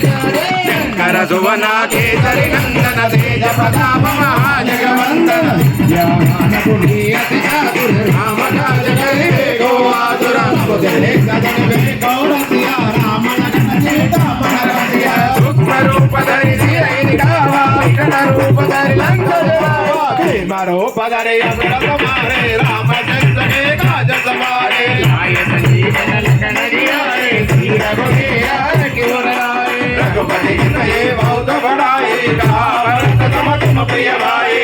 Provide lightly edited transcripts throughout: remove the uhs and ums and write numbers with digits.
शंकर सुवना केसरी नंदन तेज प्रताप महाजगवंदन ज्ञान बुद्धि अति चातुर राम काज करिबे को आतुर बुझे सजन वे कौन सिया राम लखन सीता मन रसिया सूक्ष्म रूप धरि सिरहि दिखावा विकट रूप धरि लंक जरावा भीम रूप धरि असुर संहारे रामचंद्र के काज सवारे आय संजीवन लखन जियाए श्री रघुवीर क्यों लाए रघुपति जितने बहुत बड़ाई कहा भरत तम तुम प्रिय भाई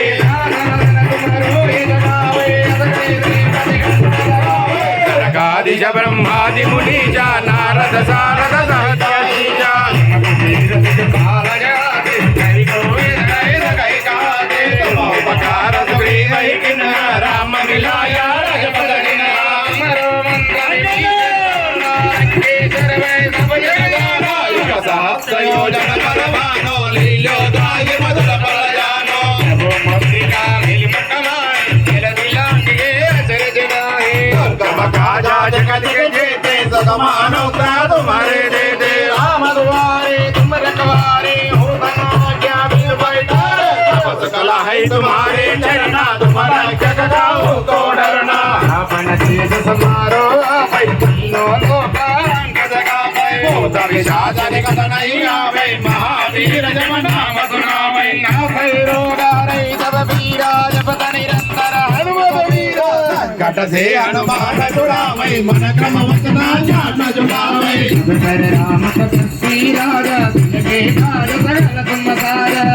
सरकादिश ब्रह्मादि मुनीजा नारद सारद सहजा राम मिलाया सहस्रयोजन परमानो लीलो दाय मदन परजानो मुक्तिका मिलमकमान खेल दिलांगे असर जगाए कर्म काजा जगत के जेते सदमानो ता तुम्हारे दे दे राम दुआरे तुम रखवारे हो बनो क्या बिल बैठारे तपस कला है तुम्हारे चरना तुम्हारा जग गाओ तो डरना अपन तेज समारो भाई तीनों लोकां का जगा तभी साजन कथ नहीं आवे महावीर जब नाम सुनावे ना भैरो गारे तब वीरा जपत निरंतर हनुमत वीरा संकट से हनुमान छुड़ावे मन क्रम वचना ध्यान जुड़ावे कर राम तपस्वी राजा के कार्य सकल तुम सारा